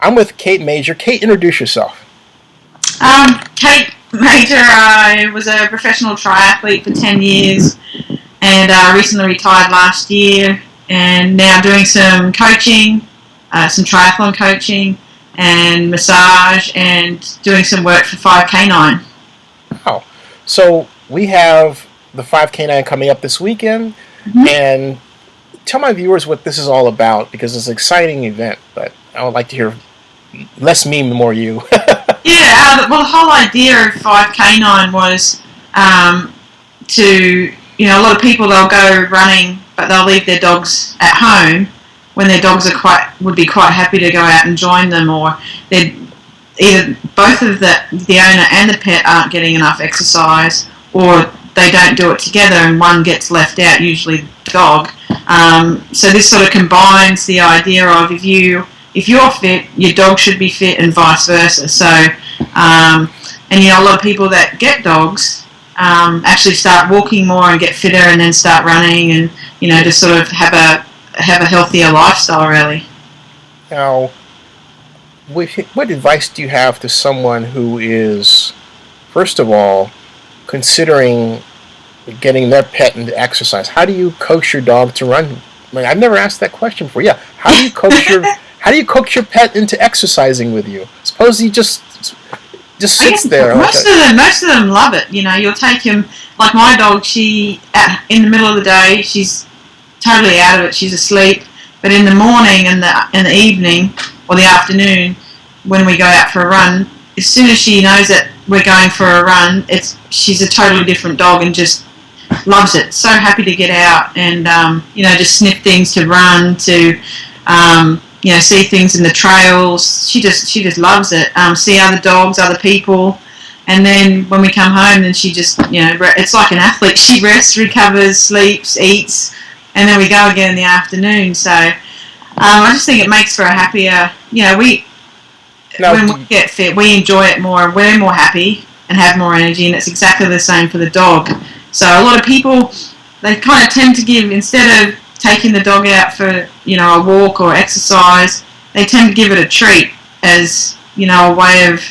I'm with Kate Major. Kate, introduce yourself. Kate Major, I was a professional triathlete for 10 years and recently retired last year, and now doing some coaching, some triathlon coaching and massage, and doing some work for 5K9. Oh, so we have the 5K9 coming up this weekend, and tell my viewers what this is all about, because it's an exciting event, but I would like to hear less me, more you. Yeah, well, the whole idea of 5K9 was to, a lot of people, they'll go running, but they'll leave their dogs at home when their dogs would be quite happy to go out and join them, or they're either both of the owner and the pet aren't getting enough exercise, or they don't do it together and one gets left out, usually the dog. So this sort of combines the idea of if you're fit, your dog should be fit, and vice versa. So, and a lot of people that get dogs actually start walking more and get fitter, and then start running, and just sort of have a healthier lifestyle, really. Now, what advice do you have to someone who is, first of all, considering getting their pet into exercise? How do you coax your dog to run? I mean, I've never asked that question before. Yeah, how do you coax your pet into exercising with you? Suppose he just sits there. Most of them love it. You'll take him. Like my dog, in the middle of the day, she's totally out of it. She's asleep. But in the morning and the evening or the afternoon, when we go out for a run, as soon as she knows that we're going for a run, she's a totally different dog and just loves it. So happy to get out and just sniff things, to run, to see things in the trails. She just loves it. See other dogs, other people, and then when we come home, then she just it's like an athlete. She rests, recovers, sleeps, eats, and then we go again in the afternoon. So I just think it makes for a happier. When we get fit, we enjoy it more. We're more happy and have more energy, and it's exactly the same for the dog. So a lot of people, they kind of tend to give, instead of taking the dog out for a walk or exercise, they tend to give it a treat as a way of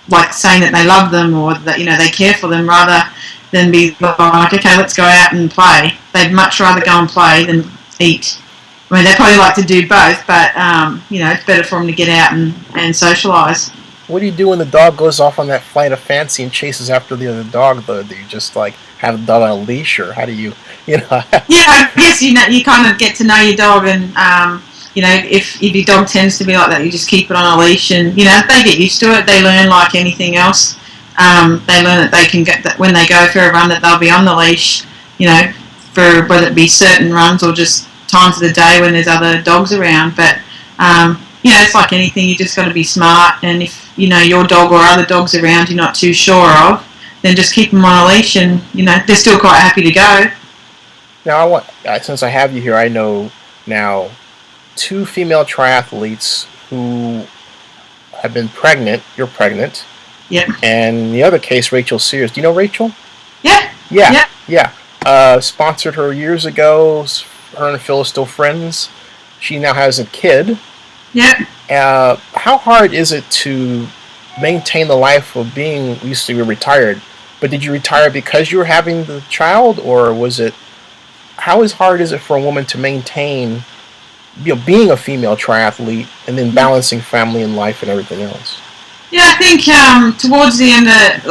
like saying that they love them, or that they care for them, rather than be like, okay, let's go out and play. They'd much rather go and play than eat. I mean, they probably like to do both, but it's better for them to get out and socialise. What do you do when the dog goes off on that flight of fancy and chases after the other dog, though? Do you just have the dog on a leash, or how do you? Yeah, I guess you kind of get to know your dog, and if your dog tends to be like that, you just keep it on a leash, and they get used to it. They learn like anything else. They learn that they can get that when they go for a run, that they'll be on the leash. For whether it be certain runs or just times of the day when there's other dogs around. But it's like anything. You just got to be smart, and if your dog or other dogs around you're not too sure of, then just keep them on a leash, and they're still quite happy to go. Now, since I have you here, I know now 2 female triathletes who have been pregnant. You're pregnant. Yep. And in the other case, Rachel Sears. Do you know Rachel? Yeah. Yeah. Sponsored her years ago. Her and Phil are still friends. She now has a kid. Yep. How hard is it to maintain the life of being, you used to be retired, but did you retire because you were having the child, or was it, how hard is it for a woman to maintain, being a female triathlete and then balancing family and life and everything else? Yeah, I think towards the end of,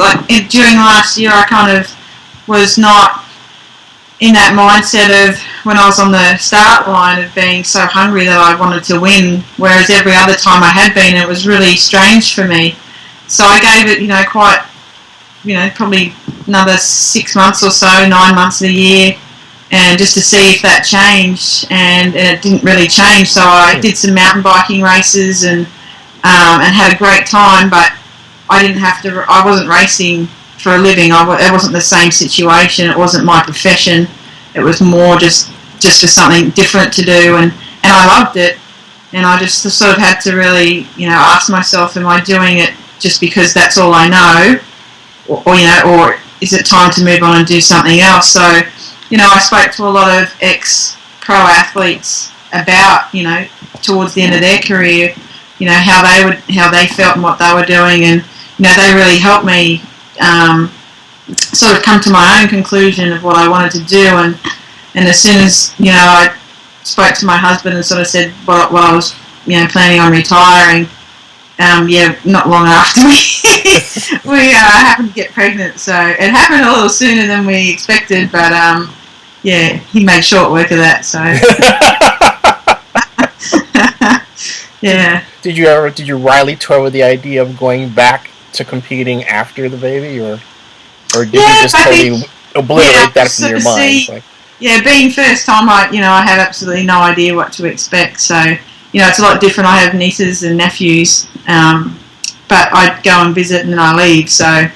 during last year, I kind of was not in that mindset of when I was on the start line of being so hungry that I wanted to win, whereas every other time I had been, it was really strange for me. So I gave it, quite, probably another 6 months or so, 9 months of the year, and just to see if that changed, and it didn't really change. So I did some mountain biking races and had a great time, but I wasn't racing for a living. It wasn't the same situation. It wasn't my profession. It was more just for something different to do, and I loved it. And I just sort of had to really, ask myself, am I doing it just because that's all I know, or is it time to move on and do something else? So, I spoke to a lot of ex-pro athletes about, towards the end of their career, how they felt and what they were doing, and they really helped me sort of come to my own conclusion of what I wanted to do. And as soon as I spoke to my husband and sort of said what I was planning on retiring, not long after we happened to get pregnant. So it happened a little sooner than we expected, but he made short work of that. So yeah. Did you wryly toy with the idea of going back to competing after the baby, or did you just totally obliterate that from your mind? Being first time, I had absolutely no idea what to expect. So it's a lot different. I have nieces and nephews, but I go and visit and then I leave. So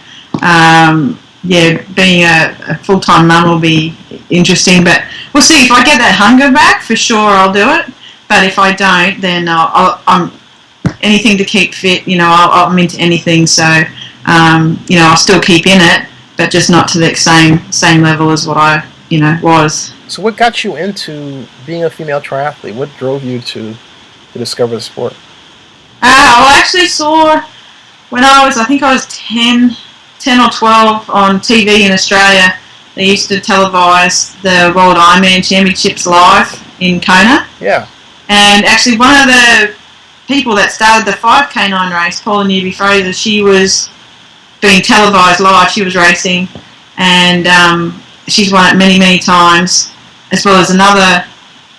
being a full-time mum will be interesting. But we'll see. If I get that hunger back, for sure I'll do it. But if I don't, then I'm anything to keep fit. I'm into anything. So I'll still keep in it, but just not to the same level as what I was. So what got you into being a female triathlete? What drove you to discover the sport? I actually saw when I think I was 10 or 12 on TV in Australia. They used to televise the World Ironman Championships live in Kona. Yeah. And actually one of the people that started the 5K9 race, Paula Newby-Fraser, she was being televised live. She was racing, and she's won it many, many times, as well as another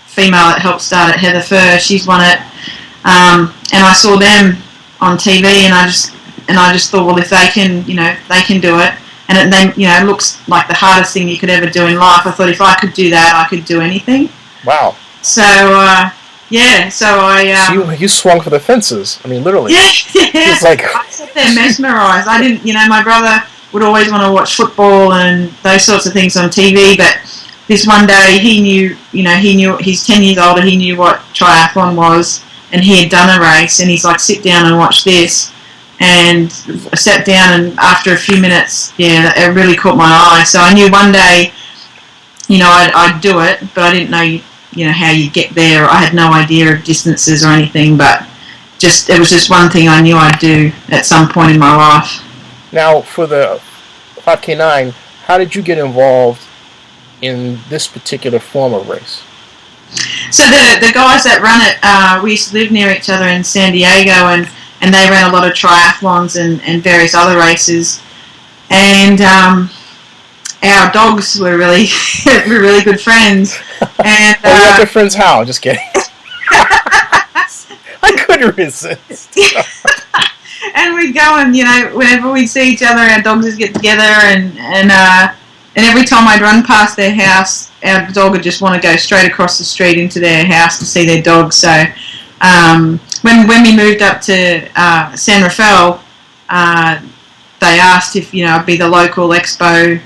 female that helped start it, Heather Furr. She's won it, and I saw them on TV, and I just thought, well, if they can, they can do it, and then it looks like the hardest thing you could ever do in life. I thought if I could do that, I could do anything. Wow. So so I. You swung for the fences. I mean, literally. Yeah. It's like I sat there mesmerised. I didn't, my brother would always want to watch football and those sorts of things on TV, but this one day he knew he's 10 years older, he knew what triathlon was, and he had done a race, and he's like, sit down and watch this. And I sat down, and after a few minutes, it really caught my eye. So I knew one day, I'd do it, but I didn't know, how you get there. I had no idea of distances or anything, but it was just one thing I knew I'd do at some point in my life. Now, for the 5K9, how did you get involved in this particular form of race? So the guys that run it, we used to live near each other in San Diego, and they ran a lot of triathlons and various other races. And our dogs were really really good friends. And we got good friends how? Just kidding. I couldn't resist. And we'd go and, whenever we'd see each other, our dogs would get together, and every time I'd run past their house, our dog would just want to go straight across the street into their house to see their dog. So when we moved up to San Rafael, they asked if, I'd be the local expo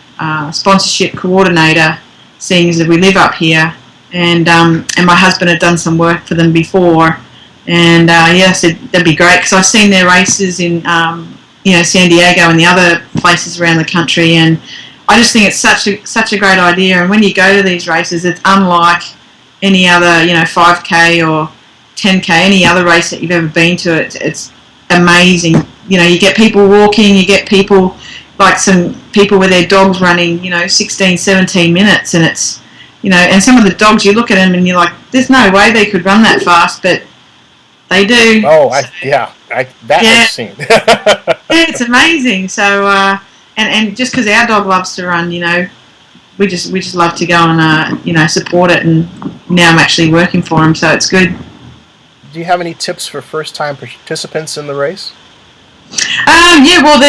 sponsorship coordinator, seeing as we live up here. And my husband had done some work for them before. And I said that'd be great, because I've seen their races in San Diego and the other places around the country, and I just think it's such a great idea. And when you go to these races, it's unlike any other 5K or 10K, any other race that you've ever been to. It's amazing. You get people walking, you get people like some people with their dogs running 16, 17 minutes, and it's and some of the dogs, you look at them and you're like, there's no way they could run that fast, but they do. Oh, I've seen. It's amazing. So, and just because our dog loves to run, we just love to go and support it. And now I'm actually working for him, so it's good. Do you have any tips for first-time participants in the race? Well,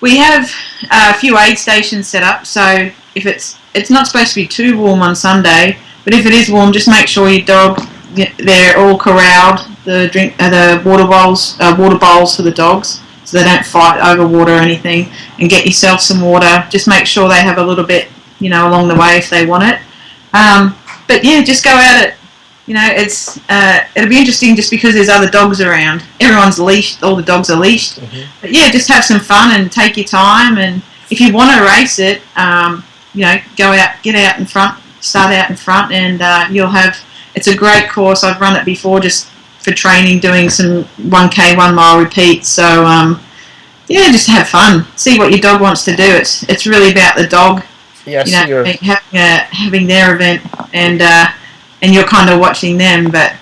we have a few aid stations set up. So if it's not supposed to be too warm on Sunday, but if it is warm, just make sure your dog, they're all corralled. The water bowls for the dogs, so they don't fight over water or anything. And get yourself some water. Just make sure they have a little bit, along the way if they want it. But just go at it. It'll be interesting just because there's other dogs around. Everyone's leashed. All the dogs are leashed. Mm-hmm. But just have some fun and take your time. And if you want to race it, go out, get out in front, start out in front, and you'll have. It's a great course. I've run it before, just for training, doing some 1K, 1 mile repeats. So yeah, just have fun. See what your dog wants to do. It's really about the dog. Yeah, You know, see your. having their event, and you're kind of watching them. But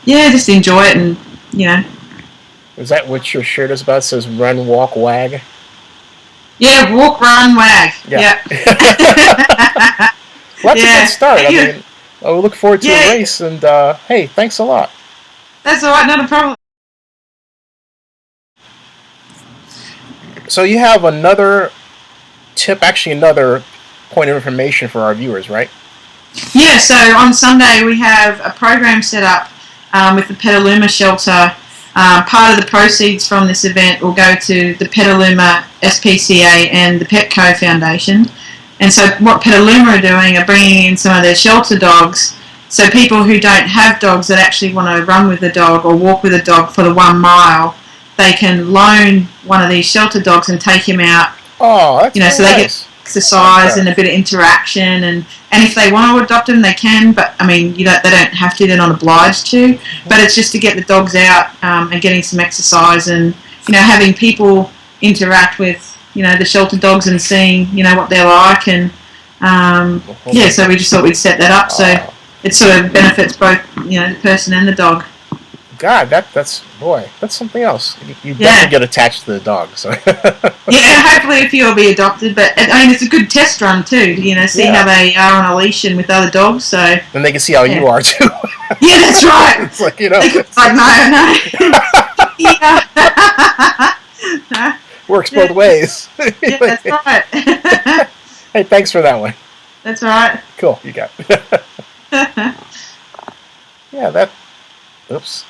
yeah, just enjoy it, and you know. Is that what your shirt is about? It says "Run, Walk, Wag." Yeah, walk, run, wag. Yeah. Yeah. Well, that's a Yeah. good start. I mean, we look forward to Yeah, a race, and hey, thanks a lot. that's all right. Not a problem. So you have another tip, actually another point of information for our viewers, right? Yeah, so on Sunday we have a program set up with the Petaluma shelter. Part of the proceeds from this event will go to the Petaluma SPCA and the Petco Foundation. And so what Petaluma are doing are bringing in some of their shelter dogs. So people who don't have dogs that actually want to run with the dog or walk with a dog for the 1 mile, they can loan one of these shelter dogs and take him out. Oh, that's You know, very so they get nice. exercise and a bit of interaction, and if they want to adopt them, they can. But I mean, they don't have to. They're not obliged to. But it's just to get the dogs out and getting some exercise, and having people interact with the shelter dogs and seeing what they're like, and yeah. So we just thought we'd set that up so it sort of benefits both the person and the dog. God, that's something else. You definitely get attached to the dog. So Yeah, hopefully a few will be adopted, but I mean it's a good test run too. See how they are on a leash and with other dogs. So then they can see how you are too. Yeah, that's right. It's like It's like no. No. Works both ways. Yeah, that's right. Hey, thanks for that one. That's right. Cool, you got it. Yeah, that. Oops.